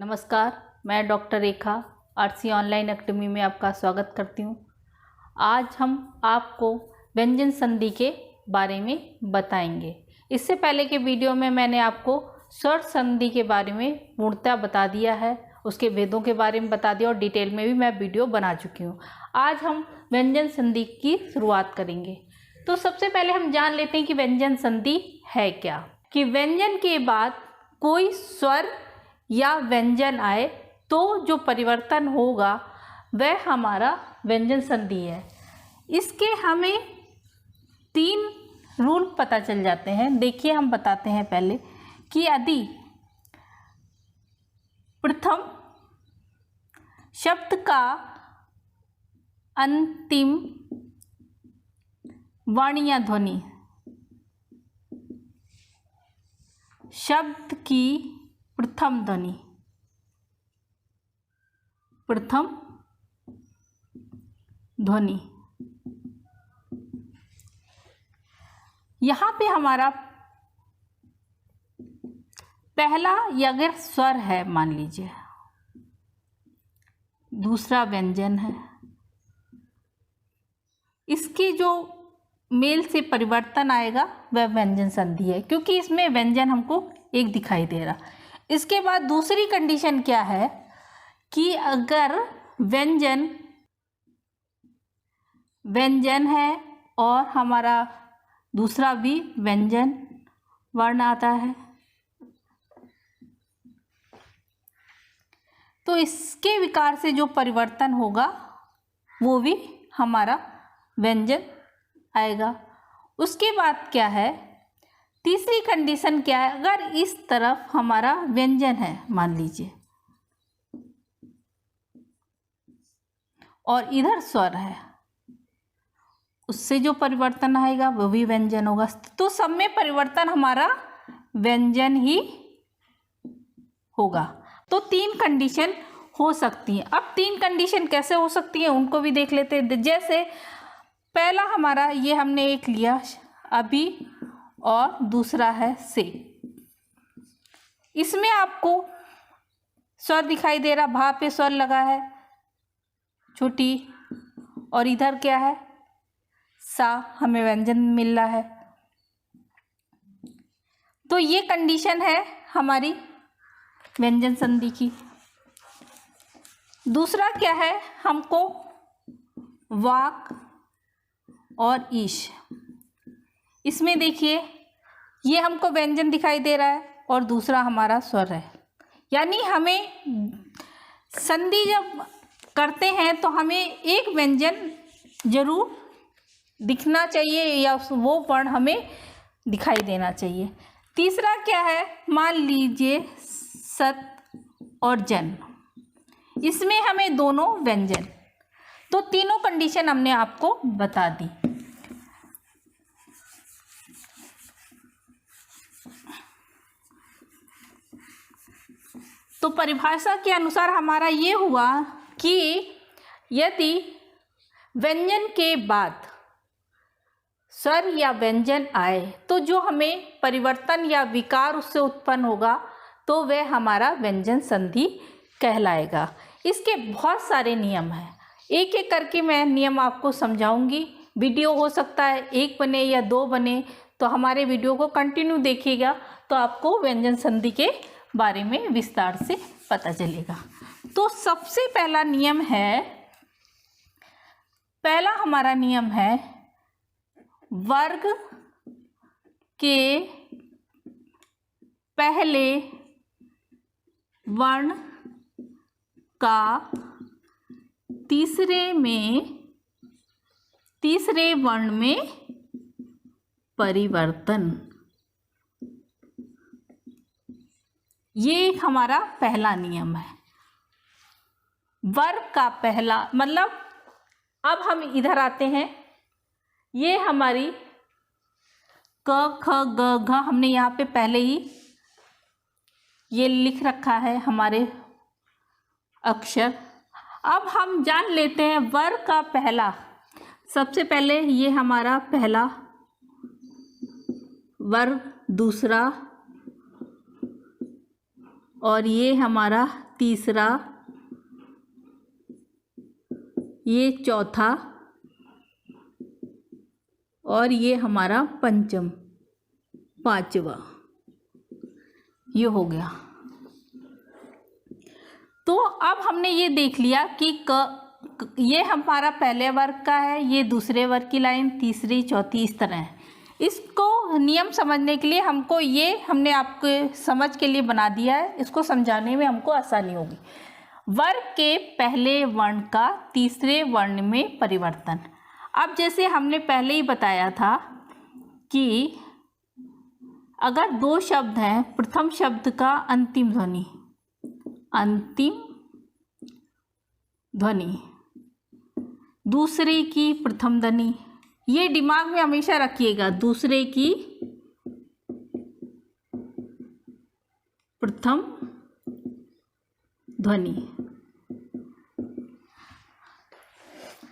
नमस्कार, मैं डॉक्टर रेखा RC online academy में आपका स्वागत करती हूँ। आज हम आपको व्यंजन संधि के बारे में बताएंगे। इससे पहले के वीडियो में मैंने आपको स्वर संधि के बारे में पूर्णतः बता दिया है, उसके भेदों के बारे में बता दिया और डिटेल में भी मैं वीडियो बना चुकी हूँ। आज हम व्यंजन संधि की शुरुआत करेंगे। तो सबसे पहले हम जान लेते हैं कि व्यंजन संधि है क्या। कि व्यंजन के बाद कोई स्वर या व्यंजन आए तो जो परिवर्तन होगा वह हमारा व्यंजन संधि है। इसके हमें 3 रूल पता चल जाते हैं। देखिए, हम बताते हैं पहले कि यदि प्रथम शब्द का अंतिम वर्ण या ध्वनि शब्द की प्रथम ध्वनि यहाँ पे हमारा पहला अगर स्वर है, मान लीजिए, दूसरा व्यंजन है, इसके जो मेल से परिवर्तन आएगा वह व्यंजन संधि है, क्योंकि इसमें व्यंजन हमको एक दिखाई दे रहा। इसके बाद दूसरी कंडीशन क्या है कि अगर व्यंजन है और हमारा दूसरा भी व्यंजन वर्ण आता है तो इसके विकार से जो परिवर्तन होगा वो भी हमारा व्यंजन आएगा। उसके बाद क्या है, तीसरी कंडीशन क्या है, अगर इस तरफ हमारा व्यंजन है मान लीजिए और इधर स्वर है, उससे जो परिवर्तन आएगा वो भी व्यंजन होगा। तो सब में परिवर्तन हमारा व्यंजन ही होगा। तो 3 कंडीशन हो सकती हैं। अब 3 कंडीशन कैसे हो सकती हैं उनको भी देख लेते हैं। जैसे पहला हमारा ये हमने एक लिया अभी और दूसरा है से। इसमें आपको स्वर दिखाई दे रहा, भा पे स्वर लगा है छोटी, और इधर क्या है सा, हमें व्यंजन मिल रहा है। तो ये कंडीशन है हमारी व्यंजन संधि की। दूसरा क्या है, हमको वाक और ईश, इसमें देखिए ये हमको व्यंजन दिखाई दे रहा है और दूसरा हमारा स्वर है। यानी हमें संधि जब करते हैं तो हमें एक व्यंजन जरूर दिखना चाहिए या वो वर्ण हमें दिखाई देना चाहिए। तीसरा क्या है, मान लीजिए सत और जन, इसमें हमें दोनों व्यंजन। तो तीनों कंडीशन हमने आपको बता दी। तो परिभाषा के अनुसार हमारा ये हुआ कि यदि व्यंजन के बाद स्वर या व्यंजन आए तो जो हमें परिवर्तन या विकार उससे उत्पन्न होगा तो वह हमारा व्यंजन संधि कहलाएगा। इसके बहुत सारे नियम हैं, एक एक करके मैं नियम आपको समझाऊंगी। वीडियो हो सकता है 1 बने या 2 बने, तो हमारे वीडियो को कंटिन्यू देखिएगा तो आपको व्यंजन संधि के बारे में विस्तार से पता चलेगा। तो सबसे पहला नियम है, पहला हमारा नियम है वर्ग के पहले वर्ण का तीसरे वर्ण में परिवर्तन। ये हमारा पहला नियम है। वर्ग का पहला मतलब, अब हम इधर आते हैं, ये हमारी क ख ग घ हमने यहाँ पे पहले ही ये लिख रखा है हमारे अक्षर। अब हम जान लेते हैं वर्ग का पहला, सबसे पहले ये हमारा पहला वर्ग, दूसरा और ये हमारा तीसरा, ये चौथा और ये हमारा पंचम, पांचवा, ये हो गया। तो अब हमने ये देख लिया कि ये हमारा पहले वर्ग का है, ये दूसरे वर्ग की लाइन, तीसरी, चौथी, इस तरह है। इसको नियम समझने के लिए हमने आपके समझ के लिए बना दिया है, इसको समझाने में हमको आसानी होगी। वर्ग के पहले वर्ण का तीसरे वर्ण में परिवर्तन। अब जैसे हमने पहले ही बताया था कि अगर दो शब्द हैं, प्रथम शब्द का अंतिम ध्वनि, दूसरे की प्रथम ध्वनि, ये दिमाग में हमेशा रखिएगा, दूसरे की प्रथम ध्वनि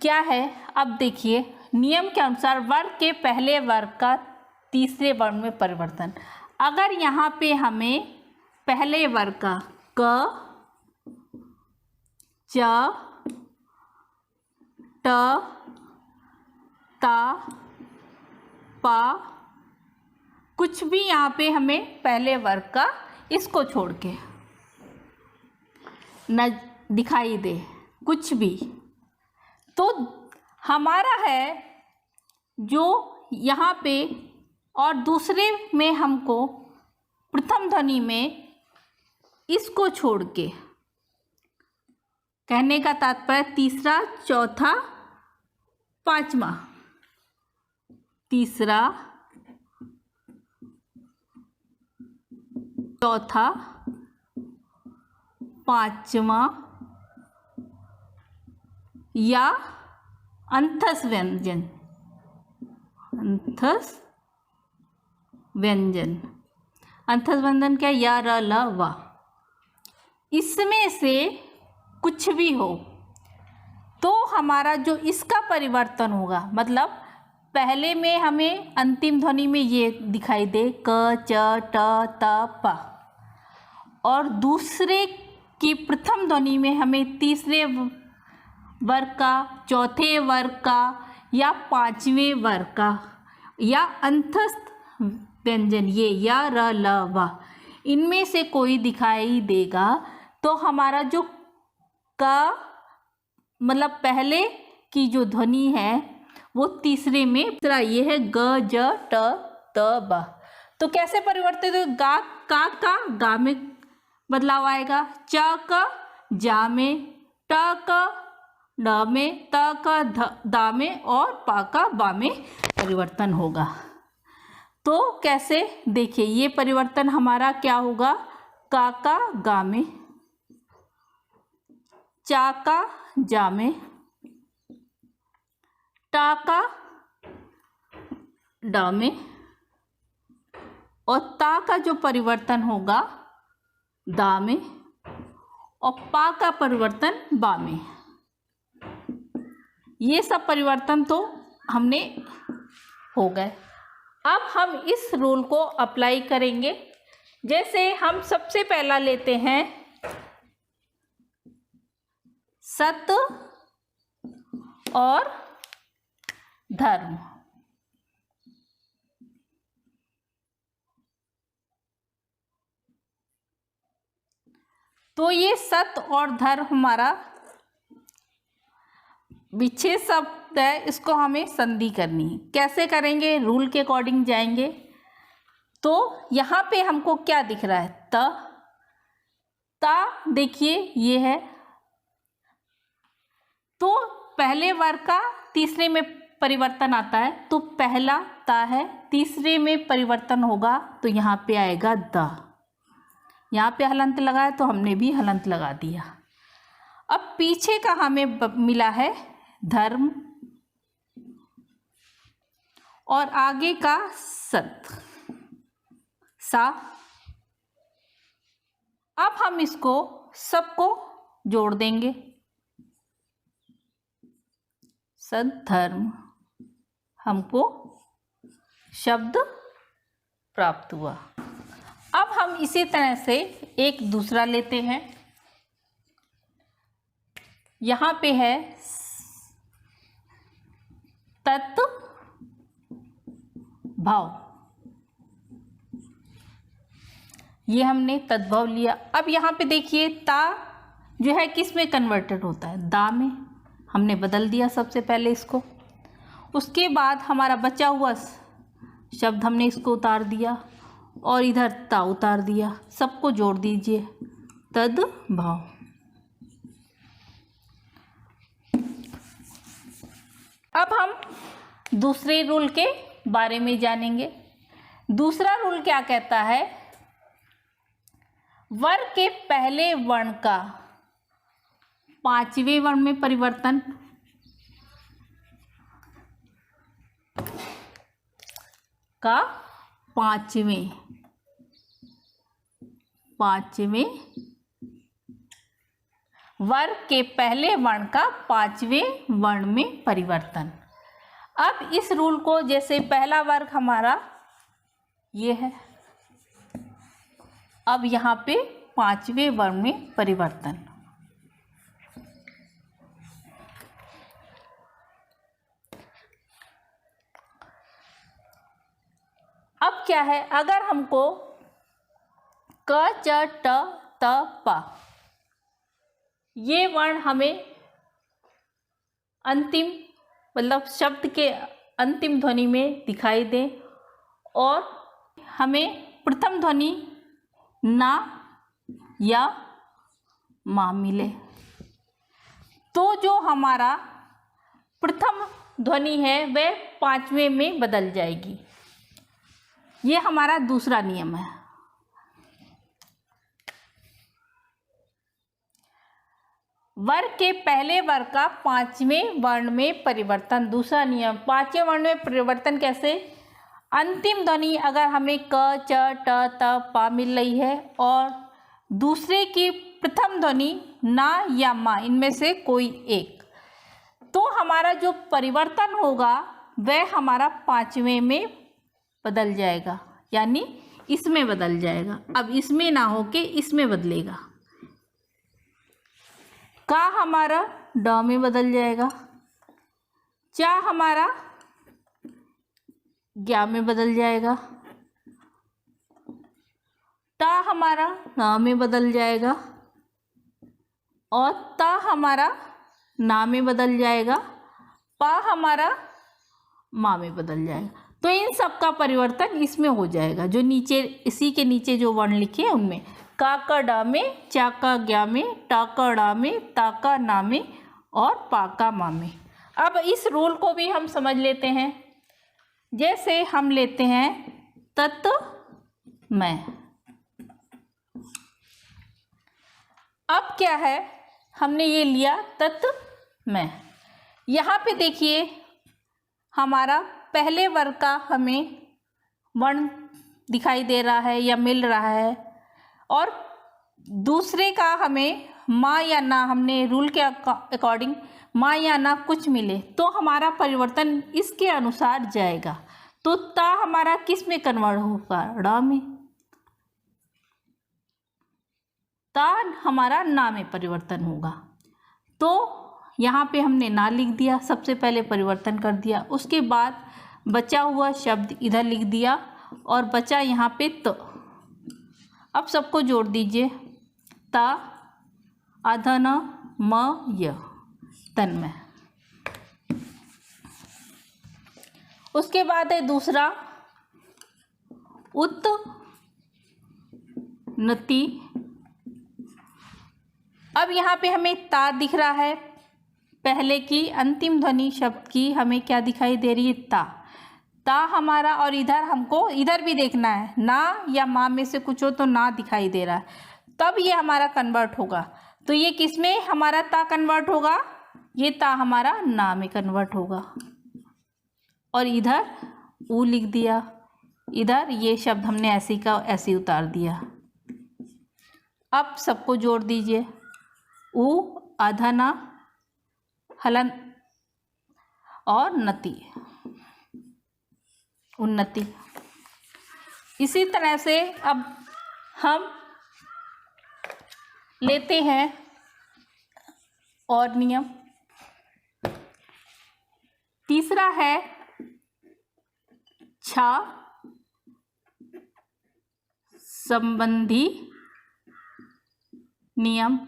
क्या है। अब देखिए, नियम के अनुसार वर्ग के पहले वर्ग का तीसरे वर्ण में परिवर्तन। अगर यहाँ पे हमें पहले वर्ग का क, च, ट, ता, पा, कुछ भी यहाँ पे हमें पहले वर्ग का, इसको छोड़ के न दिखाई दे कुछ भी, तो हमारा है जो यहाँ पे, और दूसरे में हमको प्रथम ध्वनि में इसको छोड़ के, कहने का तात्पर्य तीसरा, चौथा, पांचवा, तीसरा, चौथा, पांचवा या अंथस व्यंजन, अंथस व्यंजन क्या, या, र, ल, व, इसमें से कुछ भी हो तो हमारा जो इसका परिवर्तन होगा, मतलब पहले में हमें अंतिम ध्वनि में ये दिखाई दे क, च, ट, त, प, और दूसरे की प्रथम ध्वनि में हमें तीसरे वर्ग का, चौथे वर्ग का या पांचवें वर्ग का या अंतस्थ व्यंजन, ये या, र, ल, व, इनमें से कोई दिखाई देगा तो हमारा जो का मतलब पहले की जो ध्वनि है वो तीसरे में, दूसरा ये है ग, ज, ट, त, ब। तो कैसे परिवर्तित हो, गा का गा में बदलाव आएगा, च का जा में, ट का ड में, त का दा में और पा का बा में परिवर्तन होगा। तो कैसे, देखिए ये परिवर्तन हमारा क्या होगा, का गा में, चा का जा में, टा का ड में, और ता का जो परिवर्तन होगा दा में, और पा का परिवर्तन बा में। ये सब परिवर्तन तो हमने हो गए। अब हम इस रूल को अप्लाई करेंगे। जैसे हम सबसे पहला लेते हैं सत और धर्म। तो ये सत और धर्म हमारा विच्छेद शब्द है, इसको हमें संधि करनी है। कैसे करेंगे, रूल के अकॉर्डिंग जाएंगे। तो यहाँ पे हमको क्या दिख रहा है, ता देखिए ये है, तो पहले वर्ग का तीसरे में परिवर्तन आता है, तो पहला ता है, तीसरे में परिवर्तन होगा तो यहाँ पे आएगा द। यहाँ पे हलंत लगा है तो हमने भी हलंत लगा दिया। अब पीछे का हमें मिला है धर्म और आगे का सत, सा। अब हम इसको सबको जोड़ देंगे, सत धर्म, हमको शब्द प्राप्त हुआ। अब हम इसी तरह से एक दूसरा लेते हैं, यहाँ पे है तत् भाव, ये हमने तद्भव लिया। अब यहाँ पे देखिए ता जो है किस में कन्वर्टेड होता है, दा में, हमने बदल दिया सबसे पहले इसको। उसके बाद हमारा बचा हुआ शब्द हमने इसको उतार दिया और इधर ता उतार दिया, सबको जोड़ दीजिए, तद्भाव। अब हम दूसरे रूल के बारे में जानेंगे। दूसरा रूल क्या कहता है, वर्ग के पहले वर्ण का पांचवें वर्ण में परिवर्तन, का पांचवें वर्ग के पहले वर्ण का पांचवें वर्ण में परिवर्तन। अब इस रूल को, जैसे पहला वर्ग हमारा ये है, अब यहाँ पे पांचवें वर्ण में परिवर्तन। अब क्या है, अगर हमको क च ट त प ये वर्ण हमें अंतिम मतलब शब्द के अंतिम ध्वनि में दिखाई दे और हमें प्रथम ध्वनि ना या मा मिले, तो जो हमारा प्रथम ध्वनि है वह पांचवें में बदल जाएगी। ये हमारा दूसरा नियम है। वर्ग के पहले वर्ग का पांचवें वर्ण में परिवर्तन। दूसरा नियम, पांचवें वर्ण में परिवर्तन कैसे, अंतिम ध्वनि अगर हमें क च ट त प मिल रही है और दूसरे की प्रथम ध्वनि ना या मा, इनमें से कोई एक, तो हमारा जो परिवर्तन होगा वह हमारा पांचवें में बदल जाएगा, यानी इसमें बदल जाएगा। अब इसमें ना होके इसमें बदलेगा। का हमारा ड में बदल जाएगा, चा हमारा ज्ञा में बदल जाएगा, ता हमारा न में बदल जाएगा और ता हमारा ना में बदल जाएगा, पा हमारा मा में बदल जाएगा। तो इन सब का परिवर्तन इसमें हो जाएगा, जो नीचे इसी के नीचे जो वर्ण लिखे हैं उनमें, का का डा में, चा का ज्ञा में, टा का डा में, ता का ना में और पा का मा में। अब इस रूल को भी हम समझ लेते हैं। जैसे हम लेते हैं तत् मैं, अब क्या है, हमने ये लिया तत् मैं। यहाँ पे देखिए हमारा पहले वर्ग का हमें वर्ण दिखाई दे रहा है या मिल रहा है और दूसरे का हमें माँ या ना, हमने रूल के अकॉर्डिंग माँ या ना कुछ मिले तो हमारा परिवर्तन इसके अनुसार जाएगा। तो ता हमारा किस में कन्वर्ट होगा, ड़ में, ता हमारा ना में परिवर्तन होगा। तो यहाँ पे हमने ना लिख दिया, सबसे पहले परिवर्तन कर दिया, उसके बाद बचा हुआ शब्द इधर लिख दिया और बचा यहाँ पे त। अब सबको जोड़ दीजिए, ता अधन म य, तन्मय। उसके बाद है दूसरा उत नति। अब यहाँ पे हमें ता दिख रहा है, पहले की अंतिम ध्वनि शब्द की हमें क्या दिखाई दे रही है, ता। ता हमारा, और इधर हमको इधर भी देखना है, ना या माँ में से कुछ हो तो ना दिखाई दे रहा है, तब ये हमारा कन्वर्ट होगा। तो ये किस में हमारा ता कन्वर्ट होगा, ये ता हमारा ना में कन्वर्ट होगा। और इधर ऊ लिख दिया, इधर ये शब्द हमने ऐसे का ऐसे उतार दिया। अब सबको जोड़ दीजिए, ऊ अधना हलन और नति, उन्नति। इसी तरह से अब हम लेते हैं और नियम। तीसरा है छा संबंधी नियम।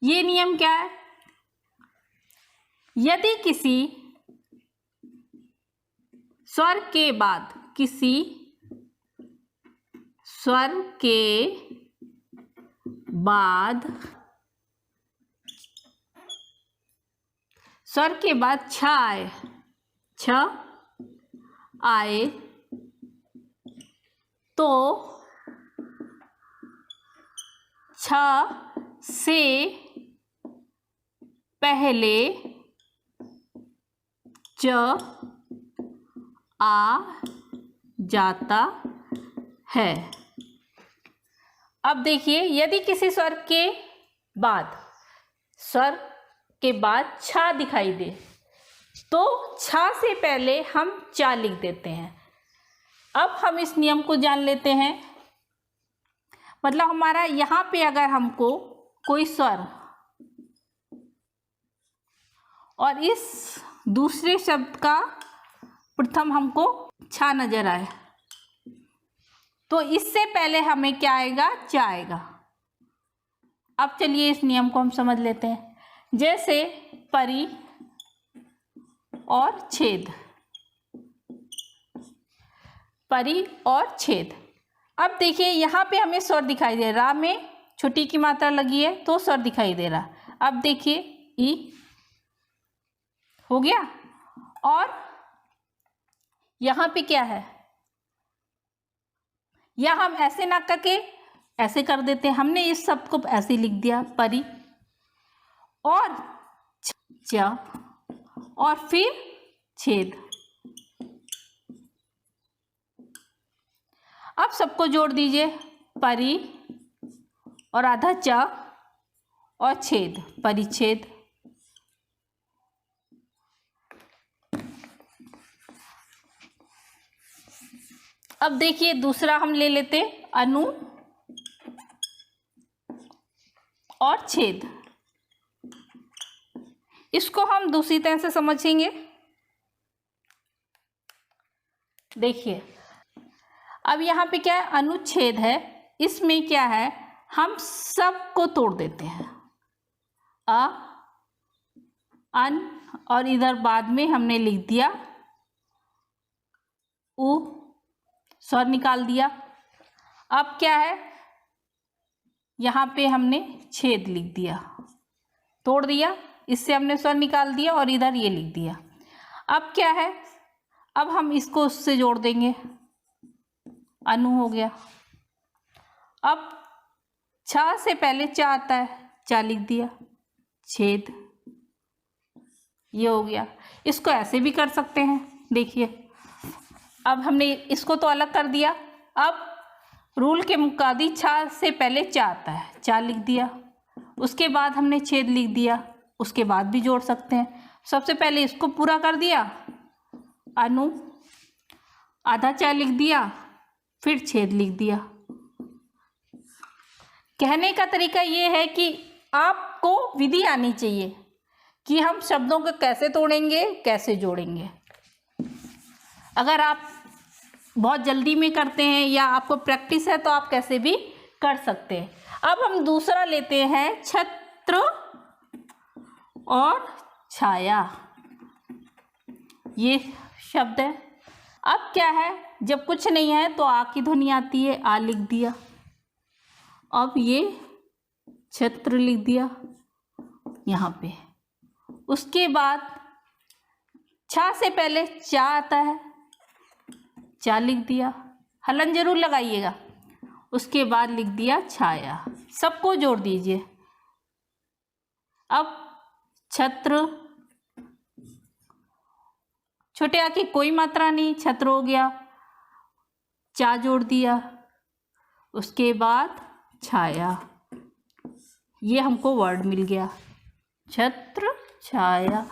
ये नियम क्या है? यदि किसी स्वर के बाद स्वर के बाद छ आए तो छ से पहले च आ जाता है। अब देखिए, यदि किसी स्वर के बाद छा दिखाई दे तो छा से पहले हम चा लिख देते हैं। अब हम इस नियम को जान लेते हैं। मतलब हमारा यहाँ पे अगर हमको कोई स्वर और इस दूसरे शब्द का प्रथम हमको छा नजर आए तो इससे पहले हमें क्या आएगा? चा आएगा। अब चलिए इस नियम को हम समझ लेते हैं। जैसे परी और छेद, परी और छेद। अब देखिए यहाँ पे हमें स्वर दिखाई दे रहा, रा में छोटी की मात्रा लगी है तो स्वर दिखाई दे रहा। अब देखिए ई हो गया और यहाँ पे क्या है? या हम ऐसे ना करके ऐसे कर देते हैं। हमने इस शब्द को ऐसे लिख दिया परी और चा और फिर छेद। अब सबको जोड़ दीजिए, परी और आधा चा और छेद, परिच्छेद। अब देखिए दूसरा हम ले लेते अनु और छेद। इसको हम दूसरी तरह से समझेंगे। देखिए अब यहाँ पे क्या है? अनुच्छेद है। इसमें क्या है? हम सबको तोड़ देते हैं। अ, अन और इधर बाद में हमने लिख दिया उ, स्वर निकाल दिया। अब क्या है? यहाँ पे हमने छेद लिख दिया, तोड़ दिया, इससे हमने स्वर निकाल दिया और इधर ये लिख दिया। अब क्या है? अब हम इसको उससे जोड़ देंगे, अनु हो गया। अब छा से पहले चा आता है, चा लिख दिया, छेद, ये हो गया। इसको ऐसे भी कर सकते हैं। देखिए अब हमने इसको तो अलग कर दिया। अब रूल के मुताबिक छा से पहले चा आता है, चा लिख दिया, उसके बाद हमने छेद लिख दिया, उसके बाद भी जोड़ सकते हैं। सबसे पहले इसको पूरा कर दिया, अनु, आधा चा लिख दिया, फिर छेद लिख दिया। कहने का तरीका ये है कि आपको विधि आनी चाहिए कि हम शब्दों को कैसे तोड़ेंगे, कैसे जोड़ेंगे। अगर आप बहुत जल्दी में करते हैं या आपको प्रैक्टिस है तो आप कैसे भी कर सकते हैं। अब हम दूसरा लेते हैं छत्र और छाया। ये शब्द है। अब क्या है? जब कुछ नहीं है तो आ की ध्वनि आती है, आ लिख दिया। अब ये छत्र लिख दिया यहाँ पे। उसके बाद छा से पहले चा आता है, चा लिख दिया, हलन जरूर लगाइएगा। उसके बाद लिख दिया छाया। सबको जोड़ दीजिए। अब छत्र, छोटे आ की कोई मात्रा नहीं, छत्र हो गया, चा जोड़ दिया, उसके बाद छाया। ये हमको वर्ड मिल गया, छत्र छाया।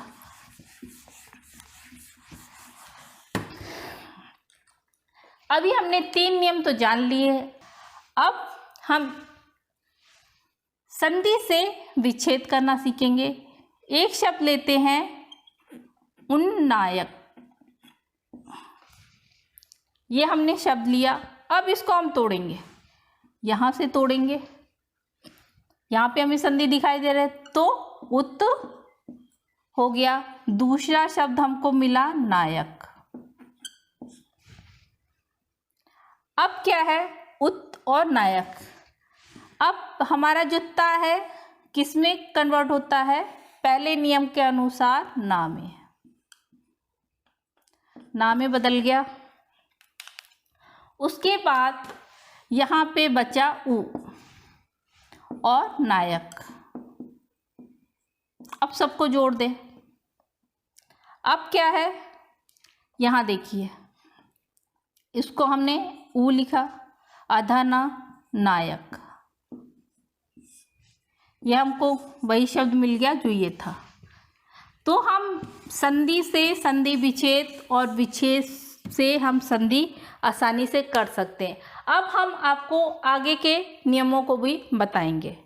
अभी हमने 3 नियम तो जान लिए। अब हम संधि से विच्छेद करना सीखेंगे। एक शब्द लेते हैं उन्नायक। ये हमने शब्द लिया, अब इसको हम तोड़ेंगे, यहाँ से तोड़ेंगे। यहाँ पे हमें संधि दिखाई दे रहा है तो उत हो गया। दूसरा शब्द हमको मिला नायक। अब क्या है, उत और नायक। अब हमारा जो ता है किस में कन्वर्ट होता है, पहले नियम के अनुसार ना में। ना में बदल गया। उसके बाद यहाँ पे बचा उ और नायक। अब सबको जोड़ दें। अब क्या है, यहाँ देखिए, इसको हमने उ लिखा, आधा ना नायक। यह हमको वही शब्द मिल गया जो ये था। तो हम संधि से संधि विच्छेद और विच्छेद से हम संधि आसानी से कर सकते हैं। अब हम आपको आगे के नियमों को भी बताएंगे।